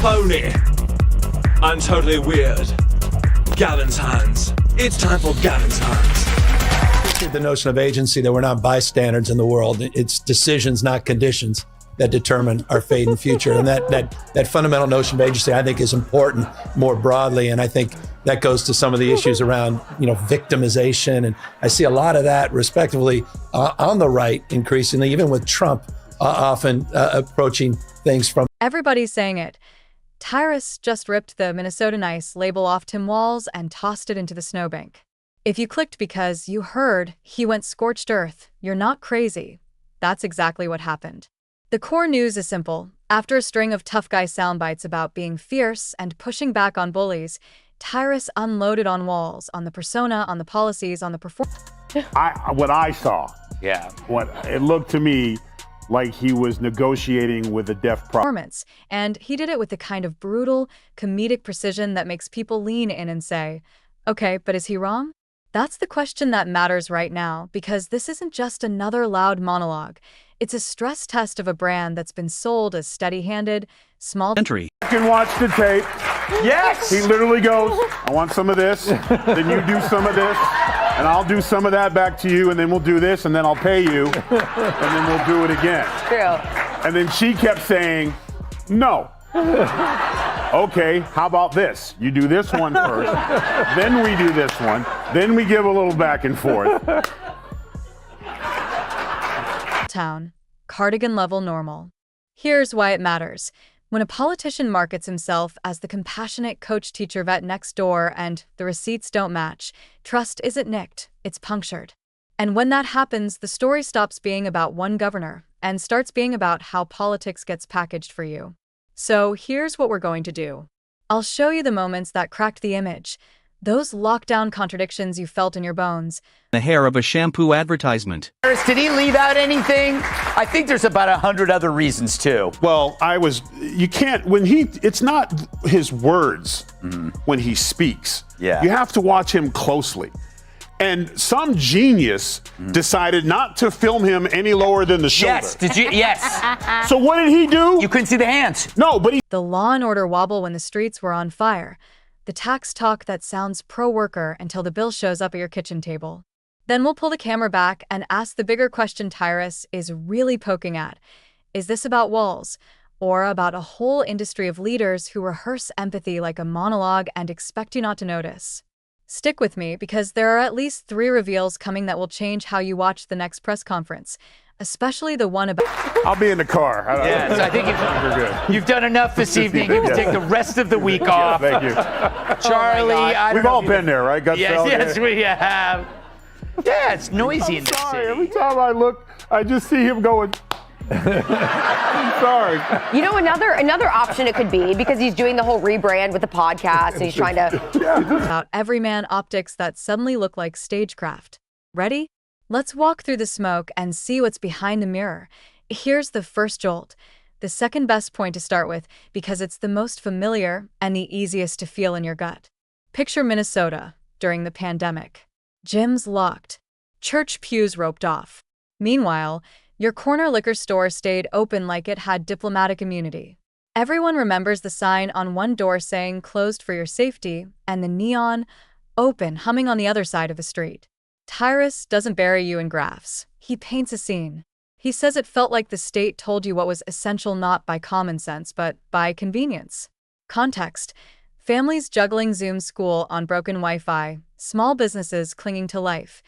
pony. I'm totally weird. Gavin's hands. It's time for Gavin's hands. The notion of agency, that we're not bystanders in the world. It's decisions, not conditions, that determine our fate and future. And that fundamental notion of agency, I think, is important more broadly. And I think that goes to some of the issues around, victimization. And I see a lot of that, respectively, on the right, increasingly, even with Trump often approaching things from. Everybody's saying it. Tyrus just ripped the Minnesota Nice label off Tim Walz and tossed it into the snowbank. If you clicked because you heard he went scorched earth, you're not crazy. That's exactly what happened. The core news is simple. After a string of tough guy soundbites about being fierce and pushing back on bullies, Tyrus unloaded on Walz, on the persona, on the policies, on the performance. What I saw, what it looked to me like he was negotiating with a deaf performance, and he did it with the kind of brutal, comedic precision that makes people lean in and say, okay, but is he wrong? That's the question that matters right now, because this isn't just another loud monologue. It's a stress test of a brand that's been sold as steady-handed, small entry. You can watch the tape. Yes! He literally goes, I want some of this, then you do some of this, and I'll do some of that back to you, and then we'll do this, and then I'll pay you, and then we'll do it again. True. And then she kept saying, no. Okay, how about this? You do this one first, then we do this one, then we give a little back and forth. Town. Cardigan level normal. Here's why it matters. When a politician markets himself as the compassionate coach-teacher vet next door and the receipts don't match, trust isn't nicked, it's punctured. And when that happens, the story stops being about one governor and starts being about how politics gets packaged for you. So here's what we're going to do. I'll show you the moments that cracked the image, those lockdown contradictions you felt in your bones. The hair of a shampoo advertisement. Did he leave out anything? I think there's about 100 other reasons too. Well, it's not his words when he speaks. Yeah. You have to watch him closely. And some genius decided not to film him any lower than the shoulder. Yes, did you? Yes. So what did he do? You couldn't see the hands. No, but he. The law and order wobble when the streets were on fire. The tax talk that sounds pro-worker until the bill shows up at your kitchen table. Then we'll pull the camera back and ask the bigger question Tyrus is really poking at. Is this about Walz, or about a whole industry of leaders who rehearse empathy like a monologue and expect you not to notice? Stick with me, because there are at least 3 reveals coming that will change how you watch the next press conference, especially the one about... I'll be in the car. Yes, I think you've done enough this evening. You can take the rest of the week off. Thank you. Charlie, We've all been there, right? Yes, we have. Yeah, it's noisy in this Sorry, city. every time I look, I just see him going. I'm sorry. You know, another option it could be, because he's doing the whole rebrand with the podcast and he's trying to... about everyman optics that suddenly look like stagecraft. Ready? Let's walk through the smoke and see what's behind the mirror. Here's the first jolt. The second best point to start with, because it's the most familiar and the easiest to feel in your gut. Picture Minnesota during the pandemic. Gyms locked. Church pews roped off. Meanwhile, your corner liquor store stayed open like it had diplomatic immunity. Everyone remembers the sign on one door saying closed for your safety and the neon open humming on the other side of the street. Tyrus doesn't bury you in graphs. He paints a scene. He says it felt like the state told you what was essential not by common sense, but by convenience. Context: families juggling Zoom school on broken Wi-Fi, small businesses clinging to life,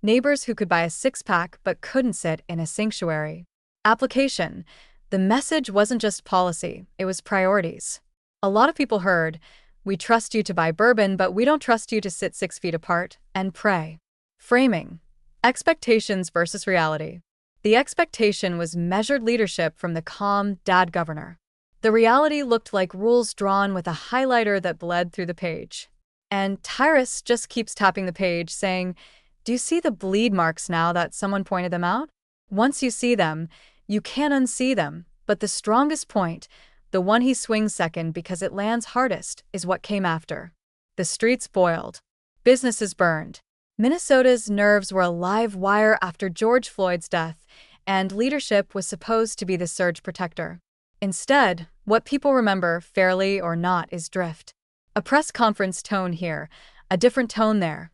neighbors who could buy a six-pack but couldn't sit in a sanctuary. Application: the message wasn't just policy, it was priorities. A lot of people heard, "We trust you to buy bourbon, but we don't trust you to sit 6 feet apart and pray." Framing: expectations versus reality. The expectation was measured leadership from the calm dad governor. The reality looked like rules drawn with a highlighter that bled through the page. And Tyrus just keeps tapping the page, saying, "Do you see the bleed marks now that someone pointed them out? Once you see them, you can't unsee them." But the strongest point, the one he swings second because it lands hardest, is what came after. The streets boiled. Businesses burned. Minnesota's nerves were a live wire after George Floyd's death, and leadership was supposed to be the surge protector. Instead, What people remember, fairly or not, is drift. A press conference tone here, a different tone there.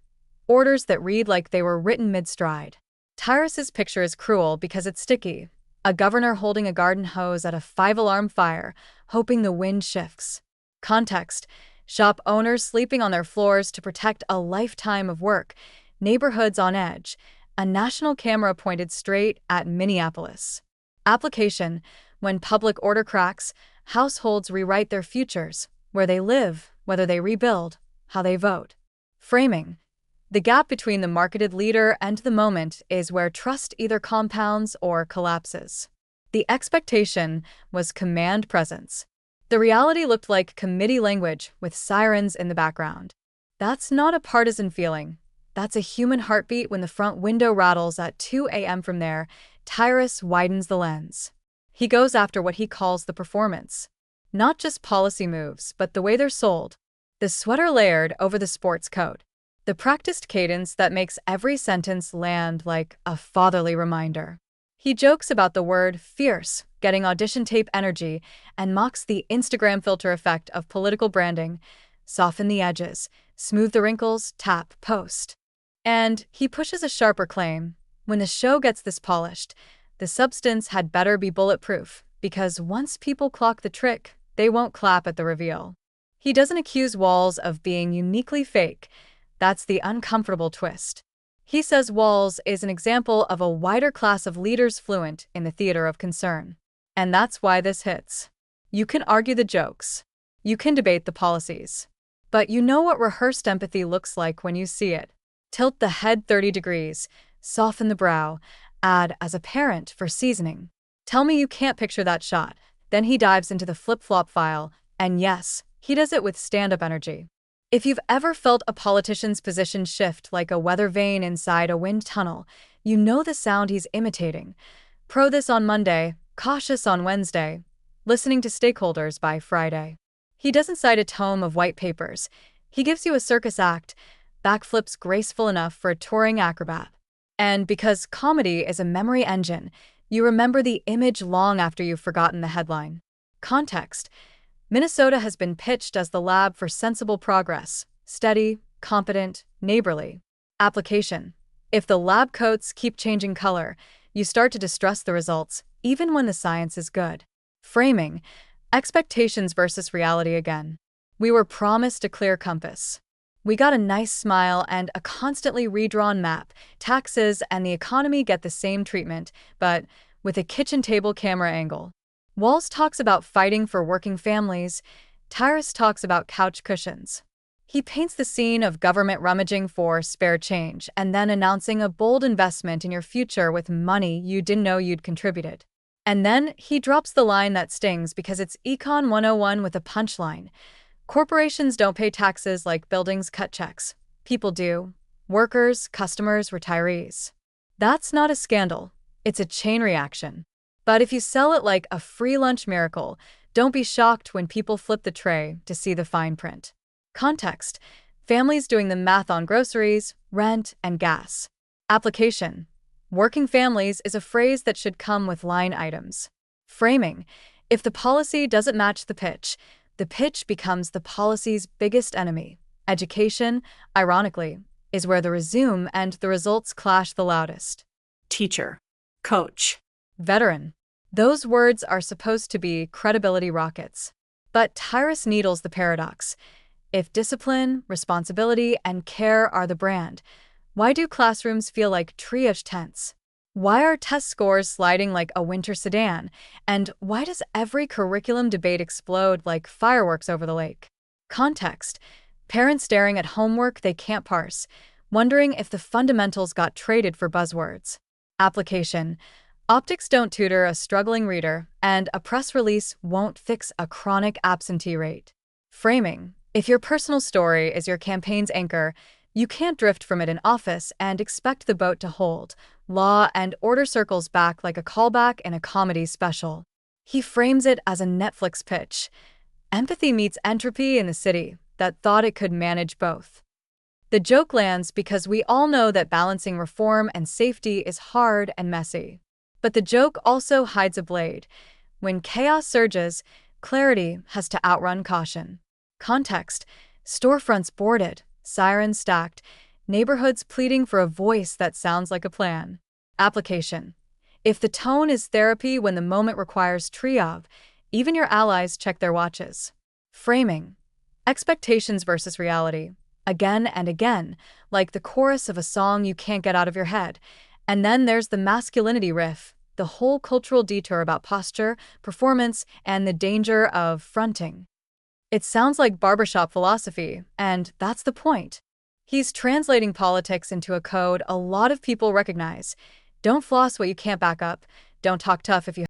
Orders that read like they were written mid-stride. Tyrus's picture is cruel because it's sticky. A governor holding a garden hose at a 5-alarm fire, hoping the wind shifts. Context: shop owners sleeping on their floors to protect a lifetime of work, neighborhoods on edge, a national camera pointed straight at Minneapolis. Application: when public order cracks, households rewrite their futures, where they live, whether they rebuild, how they vote. Framing: the gap between the marketed leader and the moment is where trust either compounds or collapses. The expectation was command presence. The reality looked like committee language with sirens in the background. That's not a partisan feeling. That's a human heartbeat. When the front window rattles at 2 a.m. from there, Tyrus widens the lens. He goes after what he calls the performance. Not just policy moves, but the way they're sold. The sweater layered over the sports coat. The practiced cadence that makes every sentence land like a fatherly reminder. He jokes about the word fierce, getting audition tape energy, and mocks the Instagram filter effect of political branding. Soften the edges, smooth the wrinkles, tap, post. And he pushes a sharper claim. When the show gets this polished, the substance had better be bulletproof, because once people clock the trick, they won't clap at the reveal. He doesn't accuse Walz of being uniquely fake. That's the uncomfortable twist. He says Walz is an example of a wider class of leaders fluent in the theater of concern. And that's why this hits. You can argue the jokes. You can debate the policies. But you know what rehearsed empathy looks like when you see it. Tilt the head 30 degrees, soften the brow, add as a parent for seasoning. Tell me you can't picture that shot. Then he dives into the flip-flop file, and yes, he does it with stand-up energy. If you've ever felt a politician's position shift like a weather vane inside a wind tunnel, you know the sound he's imitating. Pro this on Monday, cautious on Wednesday, listening to stakeholders by Friday. He doesn't cite a tome of white papers. He gives you a circus act, backflips graceful enough for a touring acrobat. And because comedy is a memory engine, you remember the image long after you've forgotten the headline. Context: Minnesota has been pitched as the lab for sensible progress, steady, competent, neighborly. Application: if the lab coats keep changing color, you start to distrust the results, even when the science is good. Framing: expectations versus reality again. We were promised a clear compass. We got a nice smile and a constantly redrawn map. Taxes and the economy get the same treatment, but with a kitchen table camera angle. Walz talks about fighting for working families. Tyrus talks about couch cushions. He paints the scene of government rummaging for spare change and then announcing a bold investment in your future with money you didn't know you'd contributed. And then he drops the line that stings because it's Econ 101 with a punchline. Corporations don't pay taxes like buildings cut checks. People do. Workers, customers, retirees. That's not a scandal. It's a chain reaction. But if you sell it like a free lunch miracle, don't be shocked when people flip the tray to see the fine print. Context: families doing the math on groceries, rent, and gas. Application: working families is a phrase that should come with line items. Framing: if the policy doesn't match the pitch becomes the policy's biggest enemy. Education, ironically, is where the resume and the results clash the loudest. Teacher, coach, veteran. Those words are supposed to be credibility rockets. But Tyrus needles the paradox. If discipline, responsibility, and care are the brand, why do classrooms feel like triage tents? Why are test scores sliding like a winter sedan? And why does every curriculum debate explode like fireworks over the lake? Context: parents staring at homework they can't parse, wondering if the fundamentals got traded for buzzwords. Application: optics don't tutor a struggling reader, and a press release won't fix a chronic absentee rate. Framing: if your personal story is your campaign's anchor, you can't drift from it in office and expect the boat to hold. Law and order circles back like a callback in a comedy special. He frames it as a Netflix pitch. Empathy meets entropy in the city that thought it could manage both. The joke lands because we all know that balancing reform and safety is hard and messy. But the joke also hides a blade. When chaos surges, Clarity has to outrun caution. Context: storefronts boarded, sirens stacked, neighborhoods pleading for a voice that sounds like a plan. Application: if the tone is therapy when the moment requires triage, even your allies check their watches. Framing: expectations versus reality. Again and again, like the chorus of a song you can't get out of your head. And then there's the masculinity riff, the whole cultural detour about posture, performance, and the danger of fronting. It sounds like barbershop philosophy, and that's the point. He's translating politics into a code a lot of people recognize. Don't floss what you can't back up. Don't talk tough if you